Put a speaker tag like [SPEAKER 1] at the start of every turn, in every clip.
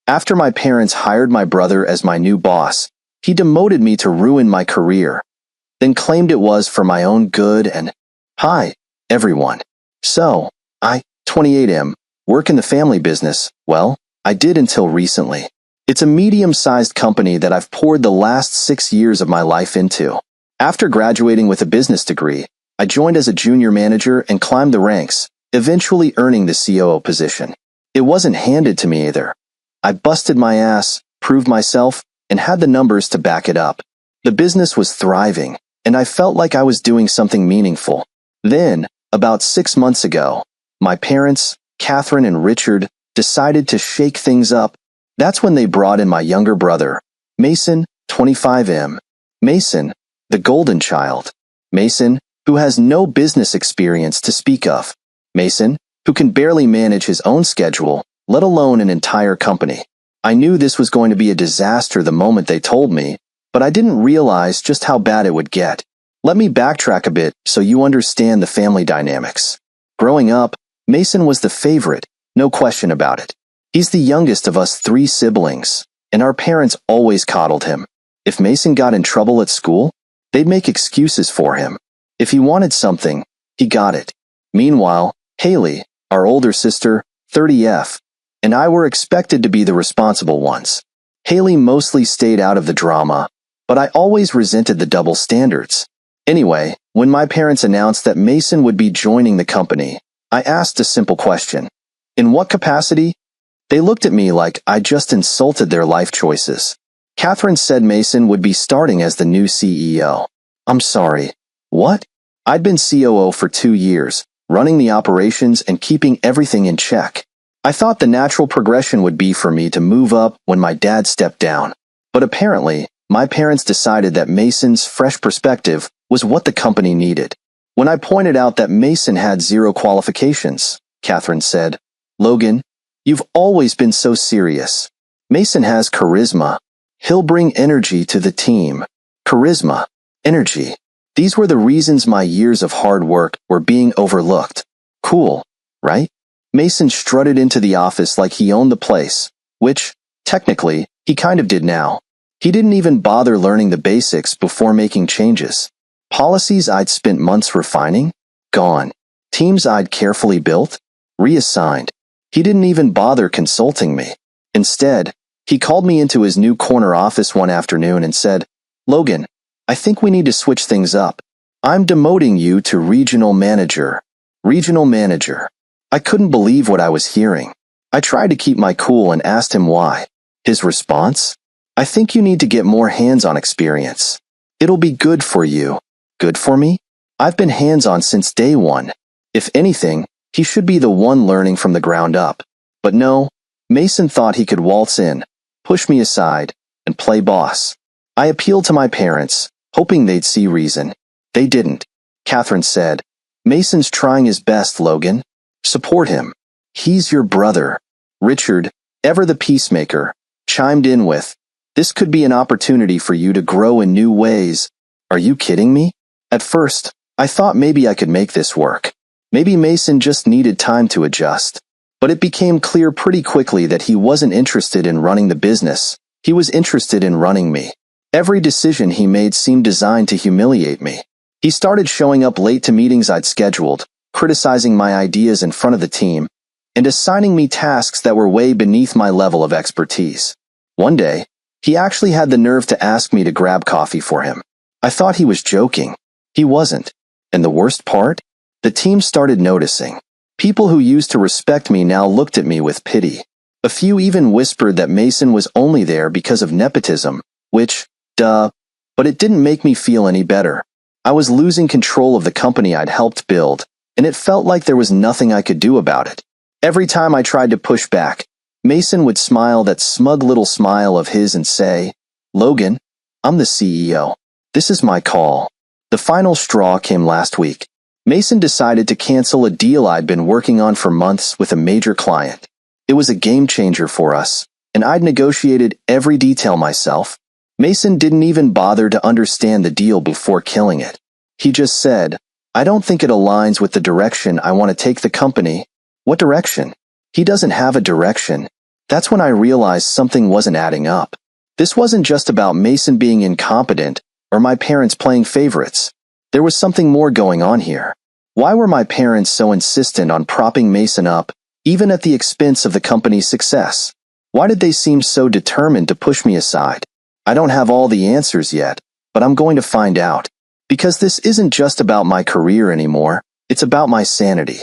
[SPEAKER 1] After my parents hired my brother as my new boss, he demoted me to ruin my career, then claimed it was for my own good and, hi, everyone. So, 28 work in the family business. Well, I did until recently. It's a medium-sized company that I've poured the last 6 years of my life into. After graduating with a business degree, I joined as a junior manager and climbed the ranks, eventually earning the COO position. It wasn't handed to me either. I busted my ass, proved myself, and had the numbers to back it up. The business was thriving, and I felt like I was doing something meaningful. Then, about 6 months ago, my parents, Catherine and Richard, decided to shake things up. That's when they brought in my younger brother, Mason, 25. Mason, the golden child. Mason, who has no business experience to speak of. Mason, who can barely manage his own schedule, let alone an entire company. I knew this was going to be a disaster the moment they told me, but I didn't realize just how bad it would get. Let me backtrack a bit so you understand the family dynamics. Growing up, Mason was the favorite, no question about it. He's the youngest of us 3 siblings, and our parents always coddled him. If Mason got in trouble at school, they'd make excuses for him. If he wanted something, he got it. Meanwhile, Haley, our older sister, 30F, and I were expected to be the responsible ones. Haley mostly stayed out of the drama, but I always resented the double standards. Anyway, when my parents announced that Mason would be joining the company, I asked a simple question. In what capacity? They looked at me like I just insulted their life choices. Catherine said Mason would be starting as the new CEO. I'm sorry. What? I'd been COO for 2 years, running the operations and keeping everything in check. I thought the natural progression would be for me to move up when my dad stepped down. But apparently, my parents decided that Mason's fresh perspective was what the company needed. When I pointed out that Mason had 0 qualifications, Catherine said, Logan, you've always been so serious. Mason has charisma. He'll bring energy to the team. Charisma, energy. These were the reasons my years of hard work were being overlooked. Cool, right? Mason strutted into the office like he owned the place, which, technically, he kind of did now. He didn't even bother learning the basics before making changes. Policies I'd spent months refining? Gone. Teams I'd carefully built? Reassigned. He didn't even bother consulting me. Instead, he called me into his new corner office one afternoon and said, Logan, I think we need to switch things up. I'm demoting you to regional manager. Regional manager. I couldn't believe what I was hearing. I tried to keep my cool and asked him why. His response? I think you need to get more hands-on experience. It'll be good for you. Good for me? I've been hands-on since day one. If anything, he should be the one learning from the ground up. But no, Mason thought he could waltz in, push me aside, and play boss. I appealed to my parents, hoping they'd see reason. They didn't. Catherine said, Mason's trying his best, Logan. Support him. He's your brother. Richard, ever the peacemaker, chimed in with, this could be an opportunity for you to grow in new ways. Are you kidding me? At first, I thought maybe I could make this work. Maybe Mason just needed time to adjust. But it became clear pretty quickly that he wasn't interested in running the business. He was interested in running me. Every decision he made seemed designed to humiliate me. He started showing up late to meetings I'd scheduled, criticizing my ideas in front of the team, and assigning me tasks that were way beneath my level of expertise. One day, he actually had the nerve to ask me to grab coffee for him. I thought he was joking. He wasn't. And the worst part? The team started noticing. People who used to respect me now looked at me with pity. A few even whispered that Mason was only there because of nepotism, which, but it didn't make me feel any better. I was losing control of the company I'd helped build, and it felt like there was nothing I could do about it. Every time I tried to push back, Mason would smile that smug little smile of his and say, Logan, I'm the CEO. This is my call. The final straw came last week. Mason decided to cancel a deal I'd been working on for months with a major client. It was a game changer for us, and I'd negotiated every detail myself. Mason didn't even bother to understand the deal before killing it. He just said, I don't think it aligns with the direction I want to take the company. What direction? He doesn't have a direction. That's when I realized something wasn't adding up. This wasn't just about Mason being incompetent or my parents playing favorites. There was something more going on here. Why were my parents so insistent on propping Mason up, even at the expense of the company's success? Why did they seem so determined to push me aside? I don't have all the answers yet, but I'm going to find out. Because this isn't just about my career anymore, it's about my sanity.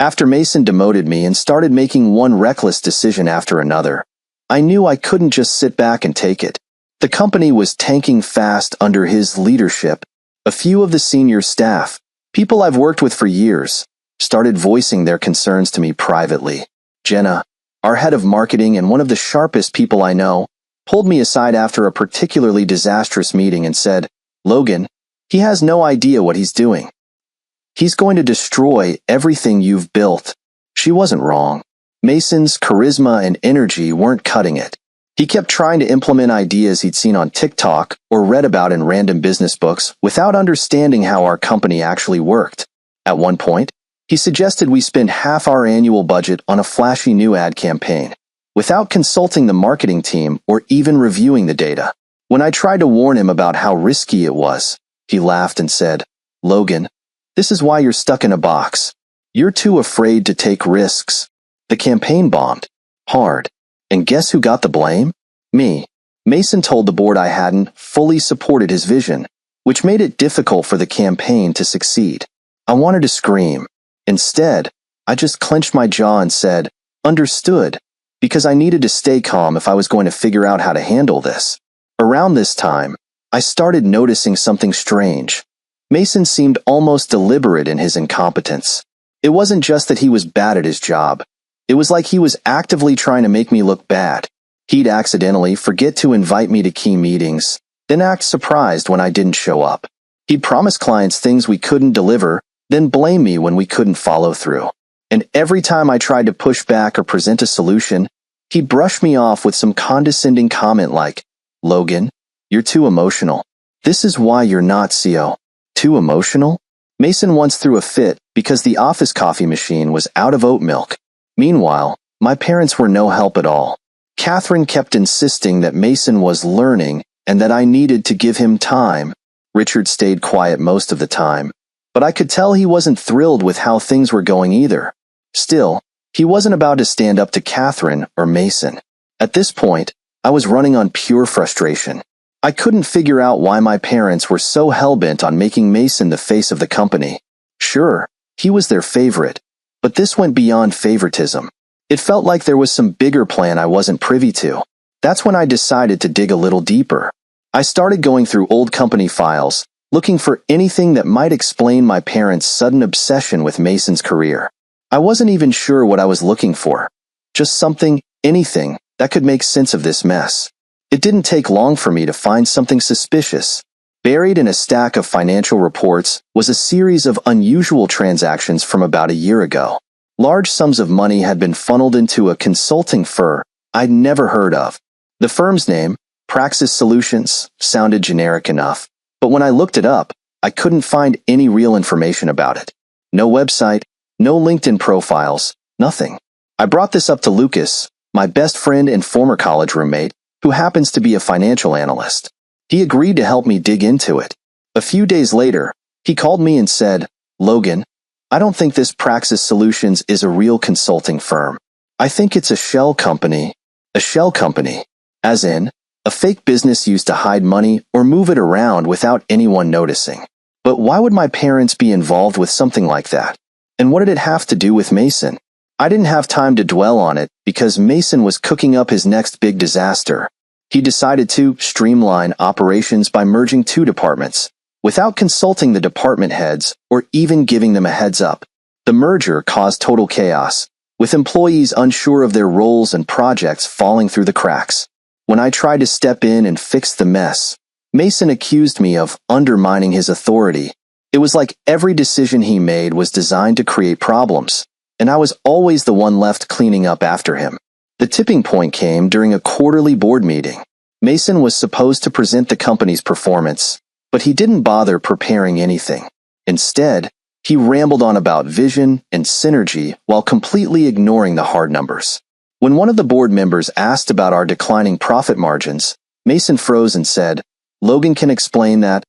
[SPEAKER 1] After Mason demoted me and started making one reckless decision after another, I knew I couldn't just sit back and take it. The company was tanking fast under his leadership. A few of the senior staff, people I've worked with for years, started voicing their concerns to me privately. Jenna, our head of marketing and one of the sharpest people I know, pulled me aside after a particularly disastrous meeting and said, "Logan, he has no idea what he's doing. He's going to destroy everything you've built." She wasn't wrong. Mason's charisma and energy weren't cutting it. He kept trying to implement ideas he'd seen on TikTok or read about in random business books without understanding how our company actually worked. At one point, he suggested we spend half our annual budget on a flashy new ad campaign, without consulting the marketing team or even reviewing the data. When I tried to warn him about how risky it was, he laughed and said, "Logan, this is why you're stuck in a box. You're too afraid to take risks." The campaign bombed. Hard. And guess who got the blame? Me. Mason told the board I hadn't fully supported his vision, which made it difficult for the campaign to succeed. I wanted to scream. Instead, I just clenched my jaw and said, "Understood," because I needed to stay calm if I was going to figure out how to handle this. Around this time, I started noticing something strange. Mason seemed almost deliberate in his incompetence. It wasn't just that he was bad at his job. It was like he was actively trying to make me look bad. He'd accidentally forget to invite me to key meetings, then act surprised when I didn't show up. He'd promise clients things we couldn't deliver, then blame me when we couldn't follow through. And every time I tried to push back or present a solution, he'd brush me off with some condescending comment like, "Logan, you're too emotional. This is why you're not CO." Too emotional? Mason once threw a fit because the office coffee machine was out of oat milk. Meanwhile, my parents were no help at all. Catherine kept insisting that Mason was learning and that I needed to give him time. Richard stayed quiet most of the time, but I could tell he wasn't thrilled with how things were going either. Still, he wasn't about to stand up to Catherine or Mason. At this point, I was running on pure frustration. I couldn't figure out why my parents were so hell-bent on making Mason the face of the company. Sure, he was their favorite, but this went beyond favoritism. It felt like there was some bigger plan I wasn't privy to. That's when I decided to dig a little deeper. I started going through old company files, looking for anything that might explain my parents' sudden obsession with Mason's career. I wasn't even sure what I was looking for. Just something, anything, that could make sense of this mess. It didn't take long for me to find something suspicious. Buried in a stack of financial reports was a series of unusual transactions from about a year ago. Large sums of money had been funneled into a consulting firm I'd never heard of. The firm's name, Praxis Solutions, sounded generic enough, but when I looked it up, I couldn't find any real information about it. No website, no LinkedIn profiles, nothing. I brought this up to Lucas, my best friend and former college roommate, who happens to be a financial analyst. He agreed to help me dig into it. A few days later, he called me and said, "Logan, I don't think this Praxis Solutions is a real consulting firm. I think it's a shell company." A shell company, as in, a fake business used to hide money or move it around without anyone noticing. But why would my parents be involved with something like that? And what did it have to do with Mason? I didn't have time to dwell on it because Mason was cooking up his next big disaster. He decided to streamline operations by merging two departments, without consulting the department heads or even giving them a heads up. The merger caused total chaos, with employees unsure of their roles and projects falling through the cracks. When I tried to step in and fix the mess, Mason accused me of undermining his authority. It was like every decision he made was designed to create problems, and I was always the one left cleaning up after him. The tipping point came during a quarterly board meeting. Mason was supposed to present the company's performance, but he didn't bother preparing anything. Instead, he rambled on about vision and synergy while completely ignoring the hard numbers. When one of the board members asked about our declining profit margins, Mason froze and said, "Logan can explain that."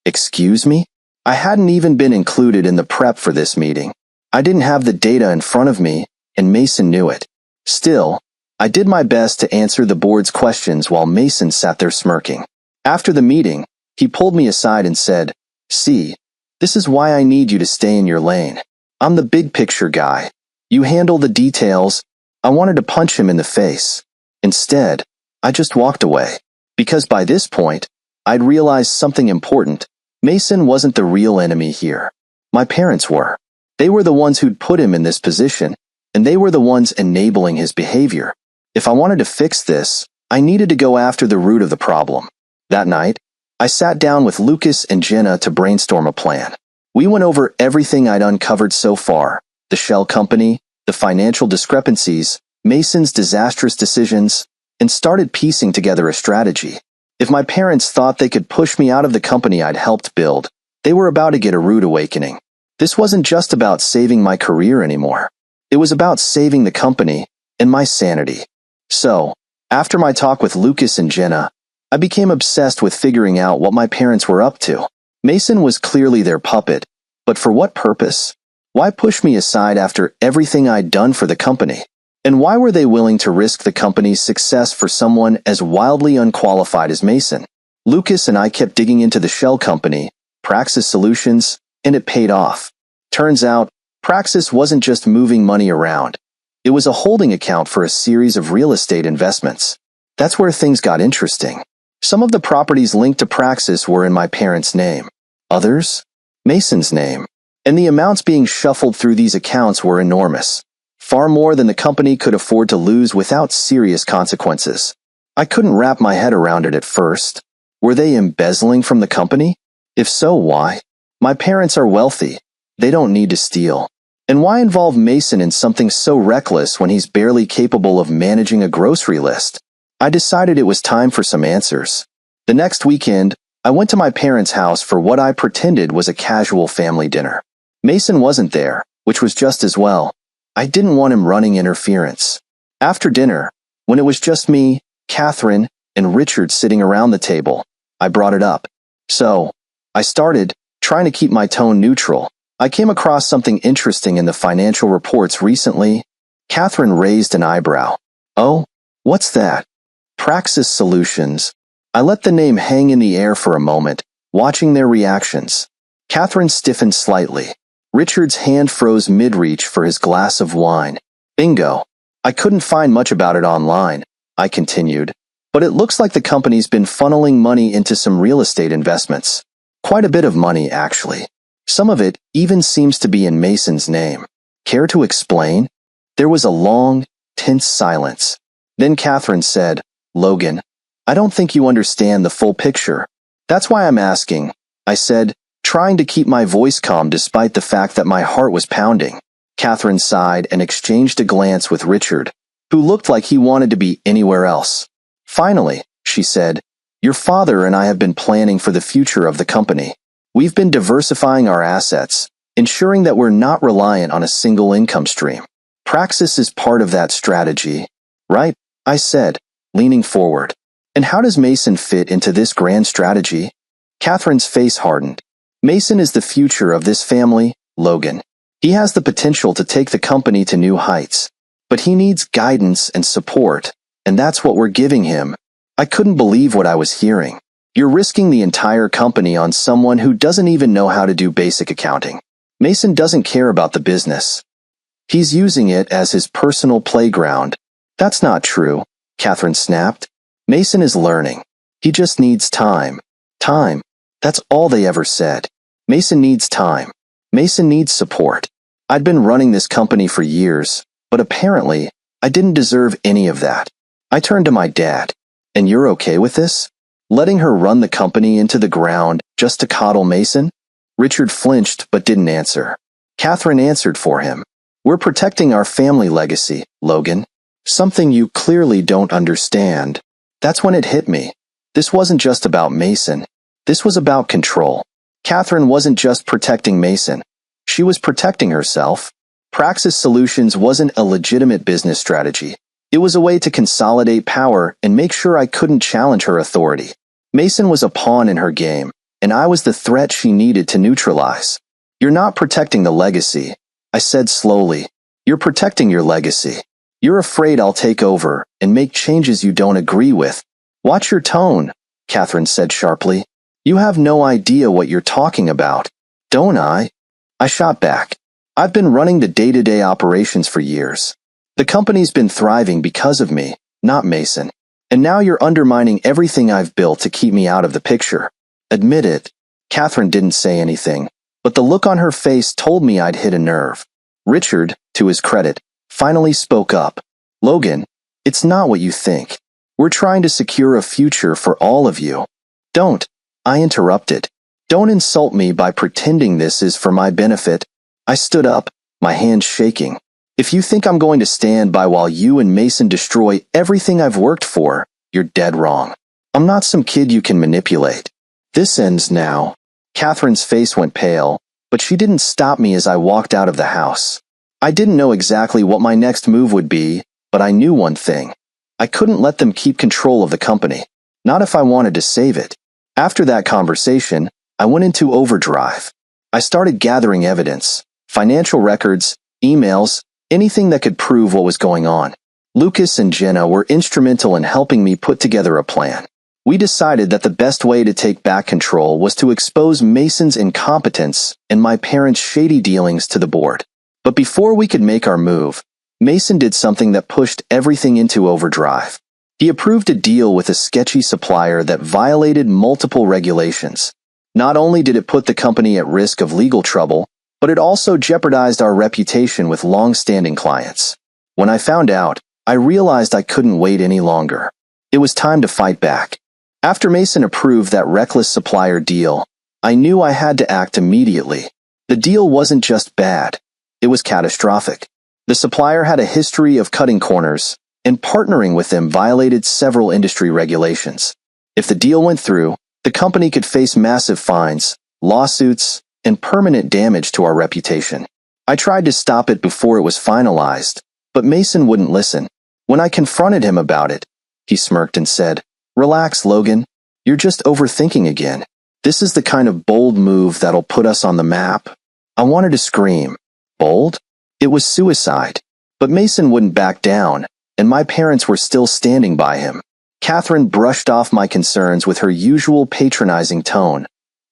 [SPEAKER 1] Excuse me? I hadn't even been included in the prep for this meeting. I didn't have the data in front of me, and Mason knew it. Still, I did my best to answer the board's questions while Mason sat there smirking. After the meeting, he pulled me aside and said, "See, this is why I need you to stay in your lane. I'm the big picture guy. You handle the details." I wanted to punch him in the face. Instead, I just walked away. Because by this point, I'd realized something important. Mason wasn't the real enemy here. My parents were. They were the ones who'd put him in this position, and they were the ones enabling his behavior. If I wanted to fix this, I needed to go after the root of the problem. That night, I sat down with Lucas and Jenna to brainstorm a plan. We went over everything I'd uncovered so far: the shell company, the financial discrepancies, Mason's disastrous decisions, and started piecing together a strategy. If my parents thought they could push me out of the company I'd helped build, they were about to get a rude awakening. This wasn't just about saving my career anymore. It was about saving the company and my sanity. So, after my talk with Lucas and Jenna, I became obsessed with figuring out what my parents were up to. Mason was clearly their puppet, but for what purpose? Why push me aside after everything I'd done for the company? And why were they willing to risk the company's success for someone as wildly unqualified as Mason? Lucas and I kept digging into the shell company, Praxis Solutions, and it paid off. Turns out, Praxis wasn't just moving money around. It was a holding account for a series of real estate investments. That's where things got interesting. Some of the properties linked to Praxis were in my parents' name. Others? Mason's name. And the amounts being shuffled through these accounts were enormous. Far more than the company could afford to lose without serious consequences. I couldn't wrap my head around it at first. Were they embezzling from the company? If so, why? My parents are wealthy. They don't need to steal. And why involve Mason in something so reckless when he's barely capable of managing a grocery list? I decided it was time for some answers. The next weekend, I went to my parents' house for what I pretended was a casual family dinner. Mason wasn't there, which was just as well. I didn't want him running interference. After dinner, when it was just me, Catherine, and Richard sitting around the table, I brought it up. So, I started, trying to keep my tone neutral. "I came across something interesting in the financial reports recently." Catherine raised an eyebrow. "Oh, what's that?" "Praxis Solutions." I let the name hang in the air for a moment, watching their reactions. Catherine stiffened slightly. Richard's hand froze mid-reach for his glass of wine. "Bingo. I couldn't find much about it online," I continued, "but it looks like the company's been funneling money into some real estate investments. Quite a bit of money, actually. Some of it even seems to be in Mason's name. Care to explain?" There was a long, tense silence. Then Catherine said, "Logan, I don't think you understand the full picture. That's why I'm asking," I said, trying to keep my voice calm despite the fact that my heart was pounding. Catherine sighed and exchanged a glance with Richard, who looked like he wanted to be anywhere else. Finally, she said, "Your father and I have been planning for the future of the company. We've been diversifying our assets, ensuring that we're not reliant on a single income stream. Praxis is part of that strategy, right?" I said, leaning forward. "And how does Mason fit into this grand strategy?" Catherine's face hardened. "Mason is the future of this family, Logan. He has the potential to take the company to new heights. But he needs guidance and support, and that's what we're giving him." I couldn't believe what I was hearing. "You're risking the entire company on someone who doesn't even know how to do basic accounting. Mason doesn't care about the business. He's using it as his personal playground." "That's not true," Catherine snapped. "Mason is learning. He just needs time. Time. That's all they ever said. Mason needs time. Mason needs support." I'd been running this company for years, but apparently, I didn't deserve any of that. I turned to my dad. "And you're okay with this? Letting her run the company into the ground just to coddle Mason?" Richard flinched but didn't answer. Catherine answered for him. "We're protecting our family legacy, Logan. Something you clearly don't understand." That's when it hit me. This wasn't just about Mason. This was about control. Catherine wasn't just protecting Mason. She was protecting herself. Praxis Solutions wasn't a legitimate business strategy. It was a way to consolidate power and make sure I couldn't challenge her authority. Mason was a pawn in her game, and I was the threat she needed to neutralize. You're not protecting the legacy, I said slowly. You're protecting your legacy. You're afraid I'll take over and make changes you don't agree with. Watch your tone, Catherine said sharply. You have no idea what you're talking about. Don't I? I shot back. I've been running the day-to-day operations for years. The company's been thriving because of me, not Mason. And now you're undermining everything I've built to keep me out of the picture. Admit it. Catherine didn't say anything, but the look on her face told me I'd hit a nerve. Richard, to his credit, finally spoke up. Logan, it's not what you think. We're trying to secure a future for all of you. Don't, I interrupted. Don't insult me by pretending this is for my benefit. I stood up, my hands shaking. If you think I'm going to stand by while you and Mason destroy everything I've worked for, you're dead wrong. I'm not some kid you can manipulate. This ends now. Catherine's face went pale, but she didn't stop me as I walked out of the house. I didn't know exactly what my next move would be, but I knew one thing. I couldn't let them keep control of the company, not if I wanted to save it. After that conversation, I went into overdrive. I started gathering evidence, financial records, emails, anything that could prove what was going on. Lucas and Jenna were instrumental in helping me put together a plan. We decided that the best way to take back control was to expose Mason's incompetence and my parents' shady dealings to the board. But before we could make our move, Mason did something that pushed everything into overdrive. He approved a deal with a sketchy supplier that violated multiple regulations. Not only did it put the company at risk of legal trouble, but it also jeopardized our reputation with long-standing clients. When I found out, I realized I couldn't wait any longer. It was time to fight back. After Mason approved that reckless supplier deal, I knew I had to act immediately. The deal wasn't just bad, it was catastrophic. The supplier had a history of cutting corners, and partnering with them violated several industry regulations. If the deal went through, the company could face massive fines, lawsuits, and permanent damage to our reputation. I tried to stop it before it was finalized, but Mason wouldn't listen. When I confronted him about it, he smirked and said, "Relax, Logan. You're just overthinking again. This is the kind of bold move that'll put us on the map." I wanted to scream. Bold? It was suicide. But Mason wouldn't back down, and my parents were still standing by him. Catherine brushed off my concerns with her usual patronizing tone.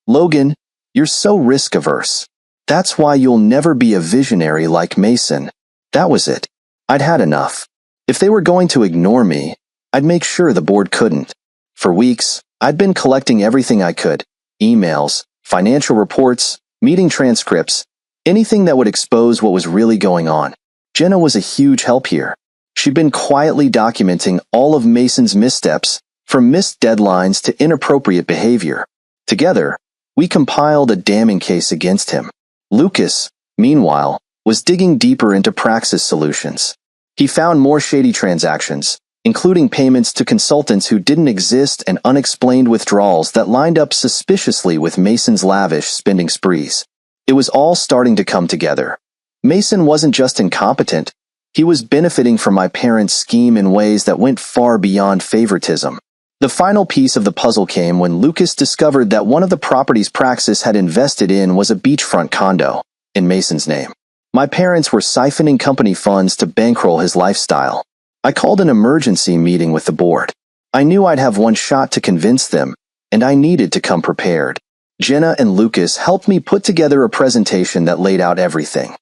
[SPEAKER 1] "Logan, you're so risk-averse. That's why you'll never be a visionary like Mason." That was it. I'd had enough. If they were going to ignore me, I'd make sure the board couldn't. For weeks, I'd been collecting everything I could. Emails, financial reports, meeting transcripts, anything that would expose what was really going on. Jenna was a huge help here. She'd been quietly documenting all of Mason's missteps, from missed deadlines to inappropriate behavior. Together, we compiled a damning case against him. Lucas, meanwhile, was digging deeper into Praxis Solutions. He found more shady transactions, including payments to consultants who didn't exist and unexplained withdrawals that lined up suspiciously with Mason's lavish spending sprees. It was all starting to come together. Mason wasn't just incompetent, he was benefiting from my parents' scheme in ways that went far beyond favoritism. The final piece of the puzzle came when Lucas discovered that one of the properties Praxis had invested in was a beachfront condo, in Mason's name. My parents were siphoning company funds to bankroll his lifestyle. I called an emergency meeting with the board. I knew I'd have one shot to convince them, and I needed to come prepared. Jenna and Lucas helped me put together a presentation that laid out everything.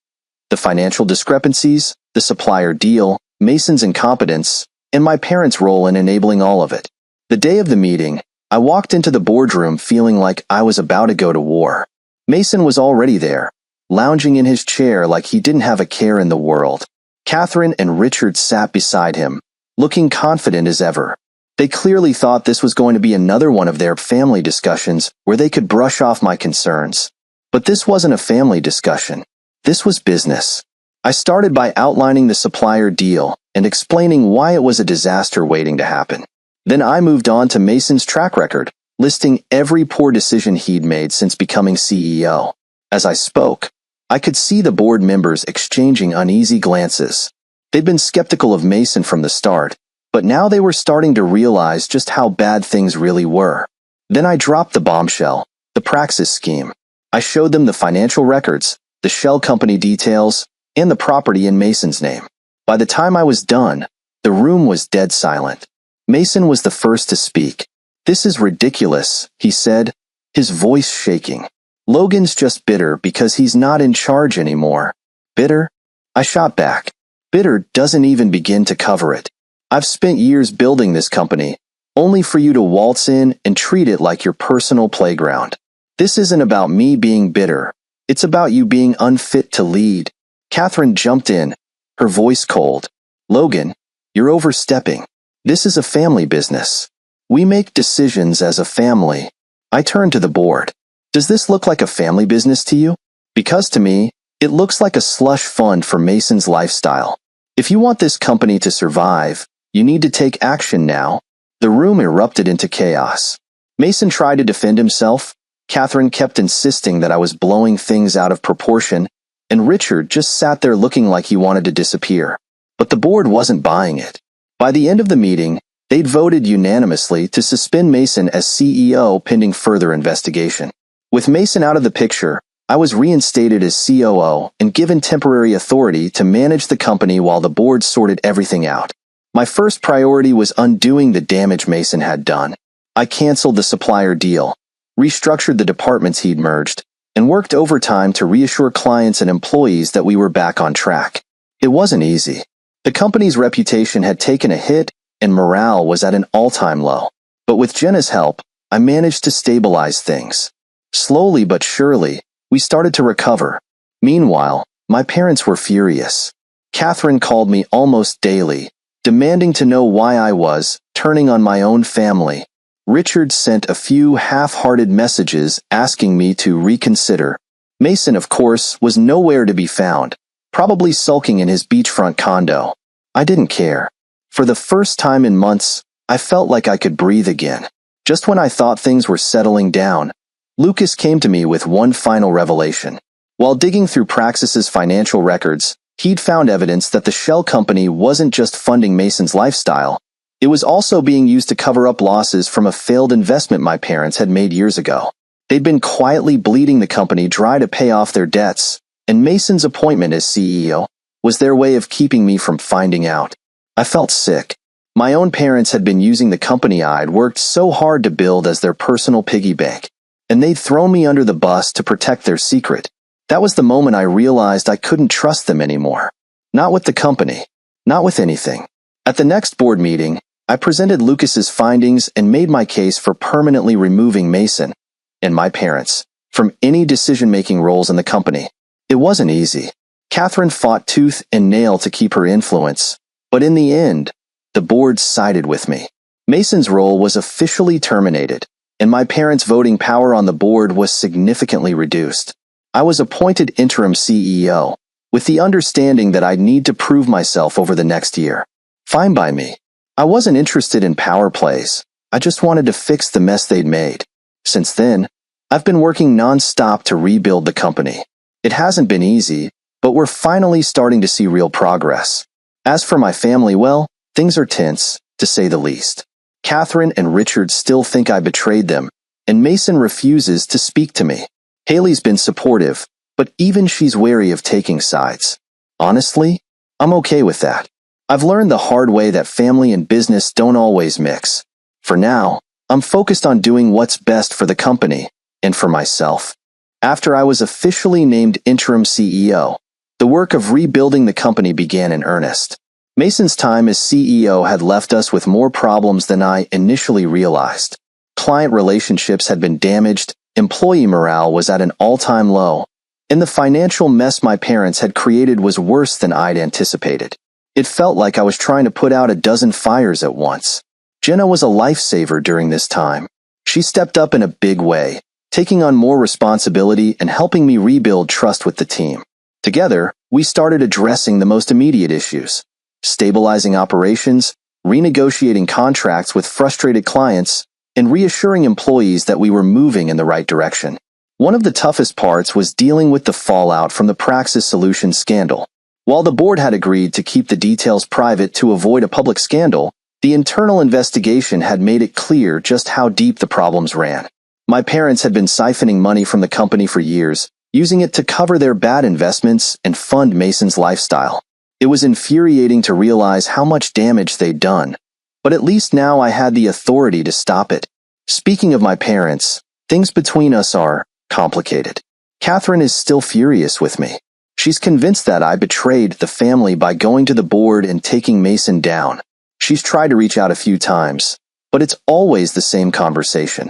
[SPEAKER 1] The financial discrepancies, the supplier deal, Mason's incompetence, and my parents' role in enabling all of it. The day of the meeting, I walked into the boardroom feeling like I was about to go to war. Mason was already there, lounging in his chair like he didn't have a care in the world. Catherine and Richard sat beside him, looking confident as ever. They clearly thought this was going to be another one of their family discussions where they could brush off my concerns. But this wasn't a family discussion. This was business. I started by outlining the supplier deal and explaining why it was a disaster waiting to happen. Then I moved on to Mason's track record, listing every poor decision he'd made since becoming CEO. As I spoke, I could see the board members exchanging uneasy glances. They'd been skeptical of Mason from the start, but now they were starting to realize just how bad things really were. Then I dropped the bombshell, the Praxis scheme. I showed them the financial records, the shell company details, and the property in Mason's name. By the time I was done, the room was dead silent. Mason was the first to speak. "This is ridiculous," he said, his voice shaking. "Logan's just bitter because he's not in charge anymore." "Bitter?" I shot back. "Bitter doesn't even begin to cover it. I've spent years building this company, only for you to waltz in and treat it like your personal playground. This isn't about me being bitter. It's about you being unfit to lead." Catherine jumped in, her voice cold. "Logan, you're overstepping. This is a family business. We make decisions as a family." I turned to the board. "Does this look like a family business to you? Because to me, it looks like a slush fund for Mason's lifestyle. If you want this company to survive, you need to take action now." The room erupted into chaos. Mason tried to defend himself. Catherine kept insisting that I was blowing things out of proportion, and Richard just sat there looking like he wanted to disappear. But the board wasn't buying it. By the end of the meeting, they'd voted unanimously to suspend Mason as CEO pending further investigation. With Mason out of the picture, I was reinstated as COO and given temporary authority to manage the company while the board sorted everything out. My first priority was undoing the damage Mason had done. I canceled the supplier deal, restructured the departments he'd merged, and worked overtime to reassure clients and employees that we were back on track. It wasn't easy. The company's reputation had taken a hit, and morale was at an all-time low. But with Jenna's help, I managed to stabilize things. Slowly but surely, we started to recover. Meanwhile, my parents were furious. Catherine called me almost daily, demanding to know why I was turning on my own family. Richard sent a few half-hearted messages asking me to reconsider. Mason, of course, was nowhere to be found, probably sulking in his beachfront condo. I didn't care. For the first time in months, I felt like I could breathe again. Just when I thought things were settling down, Lucas came to me with one final revelation. While digging through Praxis's financial records, he'd found evidence that the shell company wasn't just funding Mason's lifestyle, it was also being used to cover up losses from a failed investment my parents had made years ago. They'd been quietly bleeding the company dry to pay off their debts, and Mason's appointment as CEO was their way of keeping me from finding out. I felt sick. My own parents had been using the company I'd worked so hard to build as their personal piggy bank, and they'd thrown me under the bus to protect their secret. That was the moment I realized I couldn't trust them anymore. Not with the company. Not with anything. At the next board meeting, I presented Lucas's findings and made my case for permanently removing Mason and my parents from any decision-making roles in the company. It wasn't easy. Catherine fought tooth and nail to keep her influence, but in the end, the board sided with me. Mason's role was officially terminated, and my parents' voting power on the board was significantly reduced. I was appointed interim CEO, with the understanding that I'd need to prove myself over the next year. Fine by me. I wasn't interested in power plays. I just wanted to fix the mess they'd made. Since then, I've been working non-stop to rebuild the company. It hasn't been easy, but we're finally starting to see real progress. As for my family, well, things are tense, to say the least. Catherine and Richard still think I betrayed them, and Mason refuses to speak to me. Haley's been supportive, but even she's wary of taking sides. Honestly, I'm okay with that. I've learned the hard way that family and business don't always mix. For now, I'm focused on doing what's best for the company and for myself. After I was officially named interim CEO, the work of rebuilding the company began in earnest. Mason's time as CEO had left us with more problems than I initially realized. Client relationships had been damaged, employee morale was at an all-time low, and the financial mess my parents had created was worse than I'd anticipated. It felt like I was trying to put out a dozen fires at once. Jenna was a lifesaver during this time. She stepped up in a big way, taking on more responsibility and helping me rebuild trust with the team. Together, we started addressing the most immediate issues: stabilizing operations, renegotiating contracts with frustrated clients, and reassuring employees that we were moving in the right direction. One of the toughest parts was dealing with the fallout from the Praxis Solutions scandal. While the board had agreed to keep the details private to avoid a public scandal, the internal investigation had made it clear just how deep the problems ran. My parents had been siphoning money from the company for years, using it to cover their bad investments and fund Mason's lifestyle. It was infuriating to realize how much damage they'd done, but at least now I had the authority to stop it. Speaking of my parents, things between us are complicated. Catherine is still furious with me. She's convinced that I betrayed the family by going to the board and taking Mason down. She's tried to reach out a few times, but it's always the same conversation.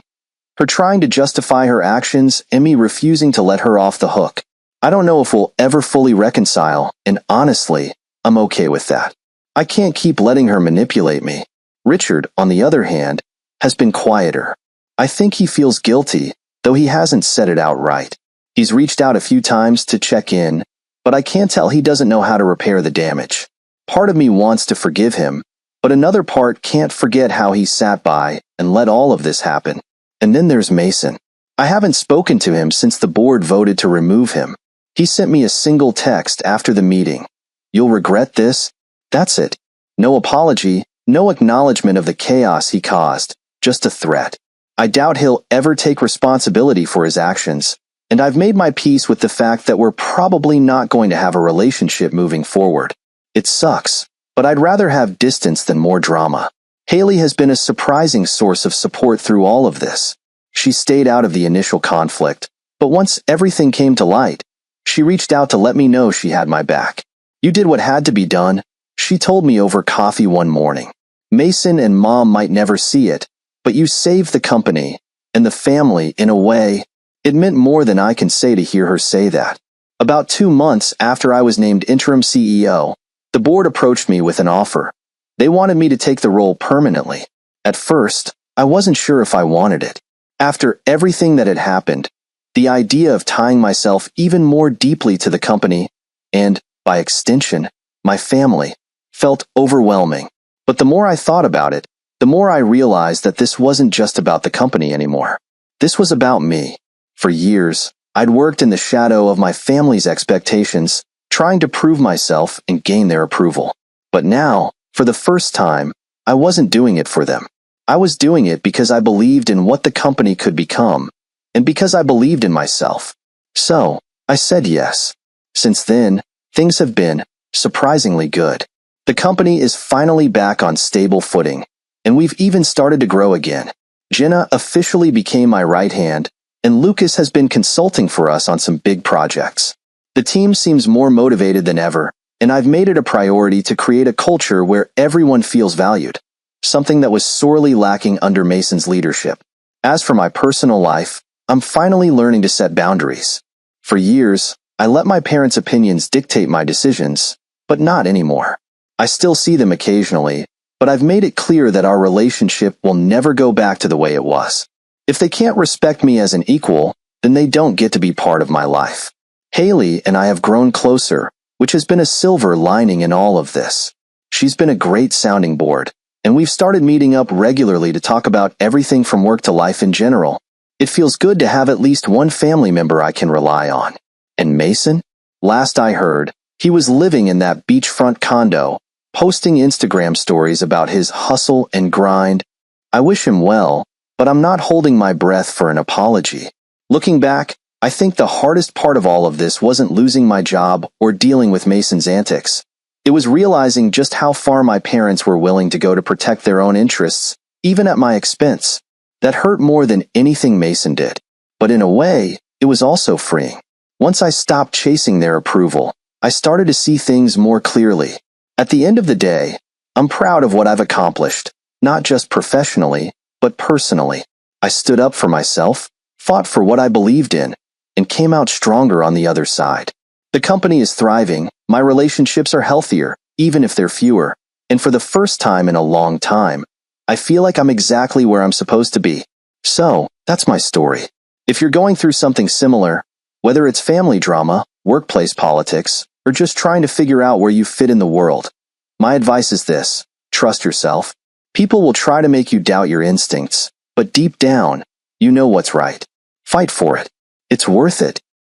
[SPEAKER 1] Her trying to justify her actions and me refusing to let her off the hook. I don't know if we'll ever fully reconcile, and honestly, I'm okay with that. I can't keep letting her manipulate me. Richard, on the other hand, has been quieter. I think he feels guilty, though he hasn't said it outright. He's reached out a few times to check in, but I can't tell he doesn't know how to repair the damage. Part of me wants to forgive him, but another part can't forget how he sat by and let all of this happen. And then there's Mason. I haven't spoken to him since the board voted to remove him. He sent me a single text after the meeting. "You'll regret this." That's it. No apology, no acknowledgement of the chaos he caused, just a threat. I doubt he'll ever take responsibility for his actions, and I've made my peace with the fact that we're probably not going to have a relationship moving forward. It sucks, but I'd rather have distance than more drama. Haley has been a surprising source of support through all of this. She stayed out of the initial conflict, but once everything came to light, she reached out to let me know she had my back. "You did what had to be done," she told me over coffee one morning. "Mason and Mom might never see it, but you saved the company and the family in a way." It meant more than I can say to hear her say that. About 2 months after I was named interim CEO, the board approached me with an offer. They wanted me to take the role permanently. At first, I wasn't sure if I wanted it. After everything that had happened, the idea of tying myself even more deeply to the company, and, by extension, my family, felt overwhelming. But the more I thought about it, the more I realized that this wasn't just about the company anymore. This was about me. For years, I'd worked in the shadow of my family's expectations, trying to prove myself and gain their approval. But now, for the first time, I wasn't doing it for them. I was doing it because I believed in what the company could become, and because I believed in myself. So, I said yes. Since then, things have been surprisingly good. The company is finally back on stable footing, and we've even started to grow again. Jenna officially became my right hand, and Lucas has been consulting for us on some big projects. The team seems more motivated than ever, and I've made it a priority to create a culture where everyone feels valued, something that was sorely lacking under Mason's leadership. As for my personal life, I'm finally learning to set boundaries. For years, I let my parents' opinions dictate my decisions, but not anymore. I still see them occasionally, but I've made it clear that our relationship will never go back to the way it was. If they can't respect me as an equal, then they don't get to be part of my life. Haley and I have grown closer, which has been a silver lining in all of this. She's been a great sounding board, and we've started meeting up regularly to talk about everything from work to life in general. It feels good to have at least one family member I can rely on. And Mason? Last I heard, he was living in that beachfront condo, posting Instagram stories about his hustle and grind. I wish him well, but I'm not holding my breath for an apology. Looking back, I think the hardest part of all of this wasn't losing my job or dealing with Mason's antics. It was realizing just how far my parents were willing to go to protect their own interests, even at my expense. That hurt more than anything Mason did. But in a way, it was also freeing. Once I stopped chasing their approval, I started to see things more clearly. At the end of the day, I'm proud of what I've accomplished, not just professionally, but personally. I stood up for myself, fought for what I believed in, and came out stronger on the other side. The company is thriving, my relationships are healthier, even if they're fewer, and for the first time in a long time, I feel like I'm exactly where I'm supposed to be. So, that's my story. If you're going through something similar, whether it's family drama, workplace politics, or just trying to figure out where you fit in the world, my advice is this: trust yourself. People will try to make you doubt your instincts, but deep down, you know what's right. Fight for it. It's worth it.